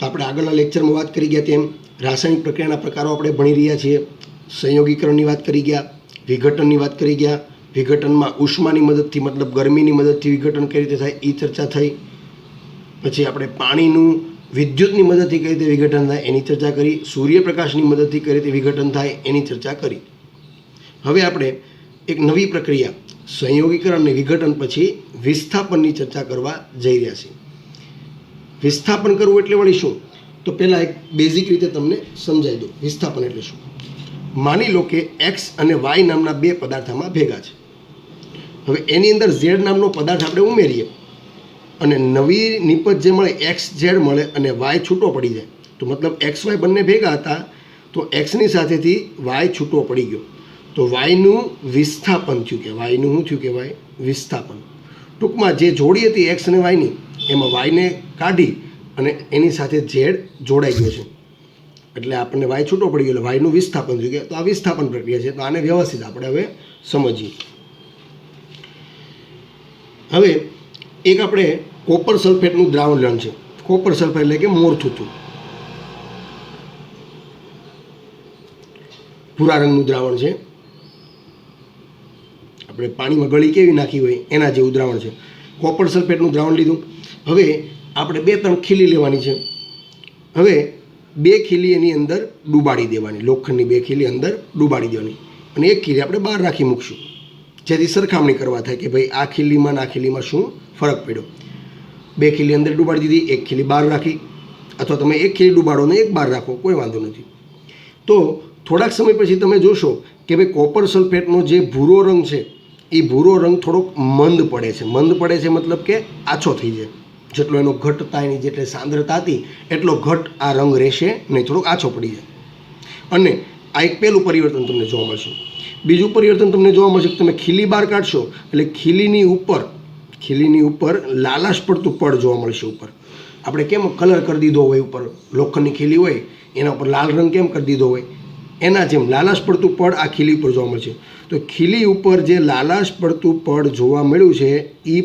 तो આપણે આગળના લેક્ચરમાં વાત કરી ગયા તેમ રાસાયણિક પ્રક્રિયાના પ્રકારો આપણે ભણી રહ્યા છીએ. સંયોગીકરણની વાત કરી ગયા, વિઘટનની વાત કરી ગયા. વિઘટનમાં ઉષ્માની મદદથી મતલબ ગરમીની મદદથી વિઘટન કઈ રીતે થાય એ ચર્ચા થઈ. પછી આપણે પાણીનું વિદ્યુતની મદદથી કઈ રીતે વિઘટન થાય એની ચર્ચા કરી. સૂર્યપ્રકાશની મદદથી કઈ રીતે વિઘટન થાય એની ચર્ચા કરી. હવે આપણે એક નવી પ્રક્રિયા સંયોગીકરણ અને વિઘટન પછી વિસ્થાપનની ચર્ચા કરવા જઈ રહ્યા છીએ. વિસ્થાપન કરવું એટલે વળી શું? તો પહેલાં એક બેઝિક રીતે તમને સમજાવી દઉં વિસ્થાપન એટલે શું. માની લો કે એક્સ અને વાય નામના બે પદાર્થમાં ભેગા છે. હવે એની અંદર ઝેડ નામનો પદાર્થ આપણે ઉમેરીએ અને નવી નિપજ જે મળે એક્સ ઝેડ મળે અને વાય છૂટો પડી જાય. તો મતલબ એક્સ વાય બંને ભેગા હતા તો એક્સની સાથેથી વાય છૂટો પડી ગયો તો વાયનું વિસ્થાપન થયું. કે વાયનું શું થયું કહેવાય? વિસ્થાપન. ટૂંકમાં જે જોડી હતી એક્સ અને વાયની એમાં વાયને કાઢી અને એની સાથે ઝેડ જોડાઈ ગયો છે એટલે આપણને વાય છૂટો પડી ગયો એટલે વાયનું વિસ્થાપન થયું. કે તો આ વિસ્થાપન પ્રક્રિયા છે. તો આને વ્યવસ્થિત આપણે હવે સમજીએ. હવે એક આપણે કોપર સલ્ફેટનું દ્રાવણ લેવાનું છે. કોપર સલ્ફેટ એટલે કે મોરથૂથું ભૂરા રંગનું દ્રાવણ છે. આપણે પાણીમાં ગળી કેવી નાખી હોય એના જેવું દ્રાવણ છે. કોપર સલ્ફેટનું દ્રાવણ લીધું. હવે આપણે 2-3 ખીલી લેવાની છે. હવે 2 ખીલી એની અંદર ડૂબાડી દેવાની. લોખંડની 2 ખીલી અંદર ડૂબાડી દેવાની અને 1 ખીલી આપણે બહાર રાખી મૂકશું જેથી સરખામણી કરવા થાય કે ભાઈ આ ખીલીમાં આ ખીલીમાં શું ફરક પડ્યો. 2 ખીલી અંદર ડૂબાડી દીધી, 1 ખીલી બહાર રાખી, અથવા તમે 1 ખીલી ડૂબાડો ને 1 બહાર રાખો, કોઈ વાંધો નથી. તો થોડાક સમય પછી તમે જોશો કે ભાઈ કોપર સલ્ફેટનો જે ભૂરો રંગ છે એ ભૂરો રંગ થોડોક મંદ પડે છે. મંદ પડે છે મતલબ કે આછો થઈ જાય. જેટલો એનો ઘટતા એની જેટલી સાંદ્રતા હતી એટલો ઘટ આ રંગ રહેશે નહીં, થોડોક આછો પડી જાય. અને આ એક પહેલું પરિવર્તન તમને જોવા મળશે. બીજું પરિવર્તન તમને જોવા મળશે કે તમે ખીલી બહાર કાઢશો એટલે ખીલીની ઉપર લાલાશ પડતું પડ જોવા મળશે. ઉપર આપણે કેમ કલર કરી દીધો હોય, ઉપર લોખંડની ખીલી હોય એના ઉપર લાલ રંગ કેમ કરી દીધો હોય એના જેમ લાલાશ પડતું પડ આ ખીલી ઉપર જોવા મળશે. તો ખીલી ઉપર જે લાલાશ પડતું પડ જોવા મળ્યું છે એ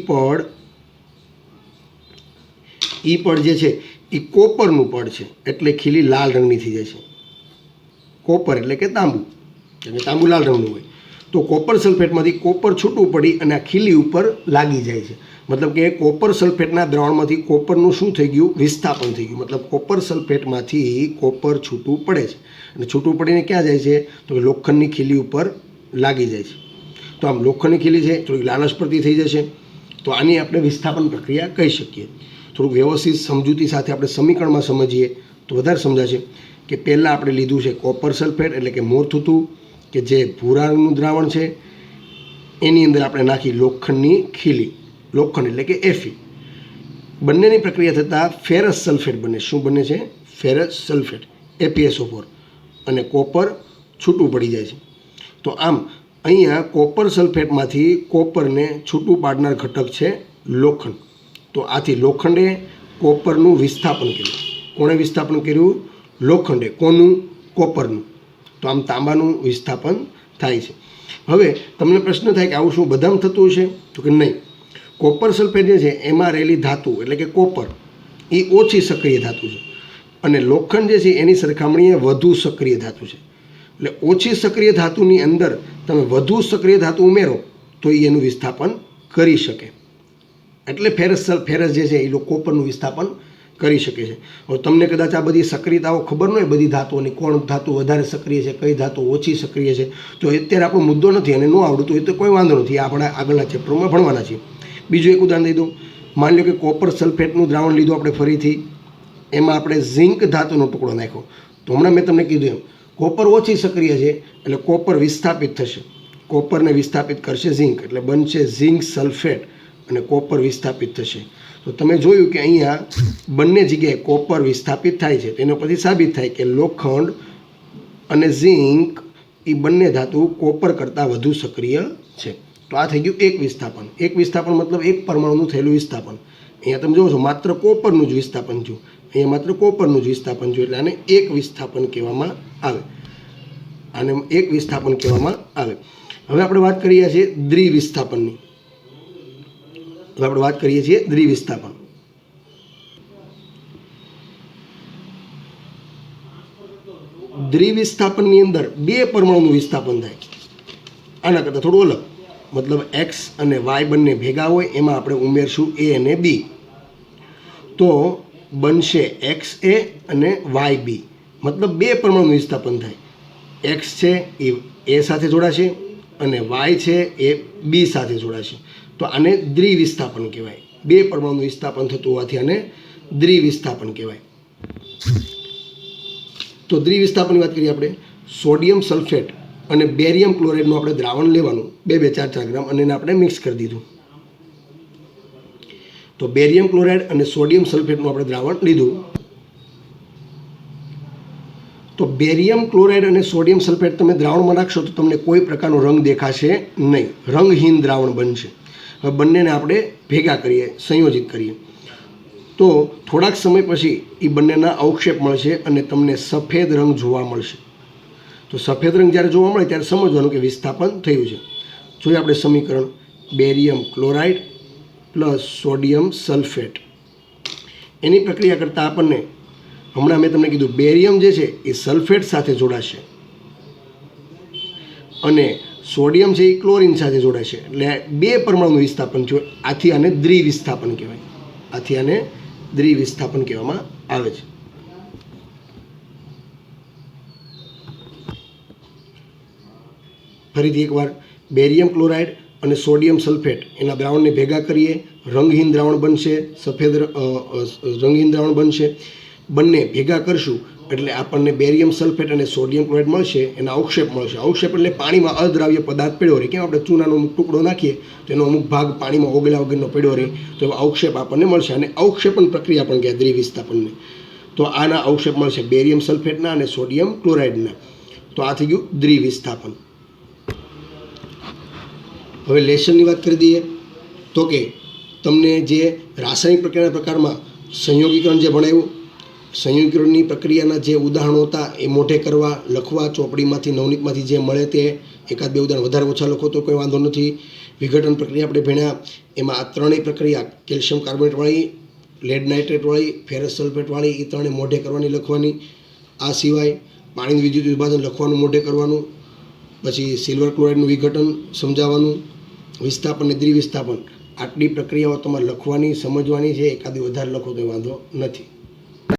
પડ જે છે એ કોપરનું પડ છે એટલે ખીલી લાલ રંગની થઈ જાય છે. કોપર એટલે કે તાંબુ, એટલે તાંબુ લાલ રંગનું હોય. તો કોપર સલ્ફેટમાંથી કોપર છૂટું પડી અને આ ખીલી ઉપર લાગી જાય છે. મતલબ કે કોપર સલ્ફેટના દ્રાવણમાંથી કોપરનું શું થઈ ગયું? વિસ્થાપન થઈ ગયું. મતલબ કોપર સલ્ફેટમાંથી કોપર છૂટું પડે છે અને છૂટું પડીને ક્યાં જાય છે? તો લોખંડની ખીલી ઉપર લાગી જાય છે. તો આમ લોખંડની ખીલી છે થોડીક લાલચ પડતી થઈ જશે. તો આની આપણે વિસ્થાપન પ્રક્રિયા કહી શકીએ. થોડુંક વ્યવસ્થિત સમજૂતી સાથે આપણે સમીકરણમાં સમજીએ તો વધારે સમજાશે. કે પહેલાં આપણે લીધું છે કોપર સલ્ફેટ એટલે કે મોરથૂથું કે જે ભૂરા રંગનું દ્રાવણ છે એની અંદર આપણે નાખી લોખંડની ખીલી, લોખંડ એટલે કે Fe. બંનેની પ્રક્રિયા થતાં ફેરસ સલ્ફેટ બને. શું બને છે? ફેરસ સલ્ફેટ FeSO4 અને કોપર છૂટું પડી જાય છે. તો આમ અહીંયા કોપર સલ્ફેટમાંથી કોપરને છૂટું પાડનાર ઘટક છે લોખંડ. તો આથી લોખંડે કોપરનું વિસ્થાપન કર્યું. કોણે વિસ્થાપન કર્યું? લોખંડે. કોનું? કોપરનું. તો આમ તાંબાનું વિસ્થાપન થાય છે. હવે તમને પ્રશ્ન થાય કે આવું શું બધામાં થતું હશે? તો કે નહીં. કોપર સલ્ફેટ જે છે એમાં રહેલી ધાતુ એટલે કે કોપર એ ઓછી સક્રિય ધાતુ છે અને લોખંડ જે છે એની સરખામણીએ વધુ સક્રિય ધાતુ છે. એટલે ઓછી સક્રિય ધાતુની અંદર તમે વધુ સક્રિય ધાતુ ઉમેરો તો એ એનું વિસ્થાપન કરી શકે. એટલે ફેરસ જે છે એ કોપરનું વિસ્થાપન કરી શકે છે. હવે તમને કદાચ આ બધી સક્રિયતાઓ ખબર ન હોય બધી ધાતુઓની, કોણ ધાતુ વધારે સક્રિય છે, કઈ ધાતુ ઓછી સક્રિય છે, તો અત્યારે આપણો મુદ્દો નથી અને ન આવડતું હોય તો કોઈ વાંધો નથી. આપણે આગળના ચેપ્ટરમાં ભણવાના છીએ. બીજું એક ઉદાહરણ દઈ દઉં. માની લો કે કોપર સલ્ફેટનું દ્રાવણ લીધું આપણે ફરીથી, એમાં આપણે ઝિંક ધાતુનો ટુકડો નાખ્યો. તો હમણાં મેં તમને કીધું એમ કોપર ઓછી સક્રિય છે એટલે કોપર વિસ્થાપિત થશે. કોપરને વિસ્થાપિત કરશે ઝિંક એટલે બનશે ઝિંક સલ્ફેટ અને કોપર વિસ્થાપિત થશે. તો તમે જોયું કે અહીંયા બંને જગ્યાએ કોપર વિસ્થાપિત થાય છે. તેના પરથી સાબિત થાય કે લોખંડ અને ઝિંક એ બંને ધાતુ કોપર કરતાં વધુ સક્રિય છે. તો આ થઈ ગયું એક વિસ્થાપન. એક વિસ્થાપન મતલબ એક પરમાણુનું થયેલું વિસ્થાપન. અહીંયા તમે જોવો છો માત્ર કોપરનું જ વિસ્થાપન થયું, અહીંયા માત્ર કોપરનું જ વિસ્થાપન થયું એટલે આને એક વિસ્થાપન કહેવામાં આવે. આને એક વિસ્થાપન કહેવામાં આવે. હવે આપણે વાત કરીએ છીએ દ્વિવિસ્થાપનની. દ્વિવિસ્થાપન દ્વિવિસ્થાપનની અંદર 2 પરમાણુનું વિસ્થાપન થાય. આના કરતાં થોડું અલગ, મતલબ એક્સ અને વાય બંને ભેગા હોય એમાં આપણે ઉમેરશું એ અને બી, તો બનશે એક્સ એ અને વાય બી, મતલબ 2 પરમાણુનું વિસ્થાપન થાય. એક્સ છે એ એ સાથે જોડાશે અને વાય છે એ બી સાથે જોડાશે, તો આને દ્વિવિસ્થાપન કહેવાય. 2 પરમાણુનું વિસ્થાપન થતું હોવાથી આને દ્વિવિસ્થાપન કહેવાય. તો દ્વિવિસ્થાપનની વાત કરીએ આપણે. સોડિયમ સલ્ફેટ અને બેરિયમ ક્લોરાઇડનું આપણે દ્રાવણ લેવાનું 2-4 ગ્રામ, અને એને આપણે મિક્સ કરી દીધું. તો બેરિયમ ક્લોરાઇડ અને સોડિયમ સલ્ફેટનું આપણે દ્રાવણ લીધું. તો બેરિયમ ક્લોરાઇડ અને સોડિયમ સલ્ફેટ તમે દ્રાવણમાં નાખશો તો તમને કોઈ પ્રકારનો રંગ દેખાશે નહીં, રંગહીન દ્રાવણ બનશે. હવે બંનેને આપણે ભેગા કરીએ, સંયોજિત કરીએ, તો થોડાક સમય પછી એ બંનેના અવક્ષેપ મળશે અને તમને સફેદ રંગ જોવા મળશે. તો સફેદ રંગ જ્યારે જોવા મળે ત્યારે સમજવાનું કે વિસ્થાપન થયું છે. જોઈએ આપણે સમીકરણ. Barium chloride plus sodium sulphate, એની પ્રક્રિયા કરતાં આપણને હમણાં મેં તમને કીધું બેરિયમ જે છે એ સલ્ફેટ સાથે જોડાશે અને સોડિયમ છે એ ક્લોરિન સાથે જોડાશે, એટલે 2 પરમાણુનું વિસ્થાપન થયું. આથી આને દ્વિવિસ્થાપન કહેવાય. આથી આને દ્વિવિસ્થાપન કહેવામાં આવે છે. ફરીથી એકવાર, બેરિયમ ક્લોરાઇડ અને સોડિયમ સલ્ફેટ એના દ્રાવણને ભેગા કરીએ, રંગહીન દ્રાવણ બનશે, સફેદ રંગહીન દ્રાવણ બનશે. બંને ભેગા કરશું એટલે આપણને બેરિયમ સલ્ફેટ અને સોડિયમ ક્લોરાઇડ મળશે, એના અવક્ષેપ મળશે. અવક્ષેપ એટલે પાણીમાં અદ્રાવ્ય પદાર્થ પડ્યો રહે. કેમ આપણે ચૂનાનો અમુક ટુકડો નાખીએ તો એનો અમુક ભાગ પાણીમાં ઓગળ્યા વગરનો પડ્યો રહે, તો એવા અવક્ષેપ આપણને મળશે. અને અવક્ષેપણ પ્રક્રિયા પણ કહેવાય દ્વિવિસ્થાપનને. તો આના અવક્ષેપ મળશે બેરિયમ સલ્ફેટના અને સોડિયમ ક્લોરાઇડના. તો આ થઈ ગયું દ્વિવિસ્થાપન. હવે લેશનની વાત કરી દઈએ તો કે તમને જે રાસાયણિક પ્રક્રિયાના પ્રકારમાં સંયોગીકરણ જે ભણાવ્યું, સંયોગીકરણની પ્રક્રિયાના જે ઉદાહરણો હતા એ મોઢે કરવા, લખવા, ચોપડીમાંથી નવનીતમાંથી જે મળે તે 1-2 ઉદાહરણ વધારે ઓછા લખો તો કોઈ વાંધો નથી. વિઘટન પ્રક્રિયા આપણે ભણ્યા, એમાં આ ત્રણેય પ્રક્રિયા કેલ્શિયમ કાર્બોનેટવાળી, લેડ નાઇટ્રેટવાળી, ફેરસ સલ્ફેટવાળી, એ ત્રણે મોઢે કરવાની, લખવાની. આ સિવાય પાણીનું વિદ્યુત વિભાજન લખવાનું, મોઢે કરવાનું. પછી સિલ્વર ક્લોરાઇડનું વિઘટન સમજાવવાનું, વિસ્થાપન અને દ્વિવિસ્થાપન, આટલી પ્રક્રિયાઓ તમારે લખવાની, સમજવાની છે. 1-2 વધારે લખો તો વાંધો નથી.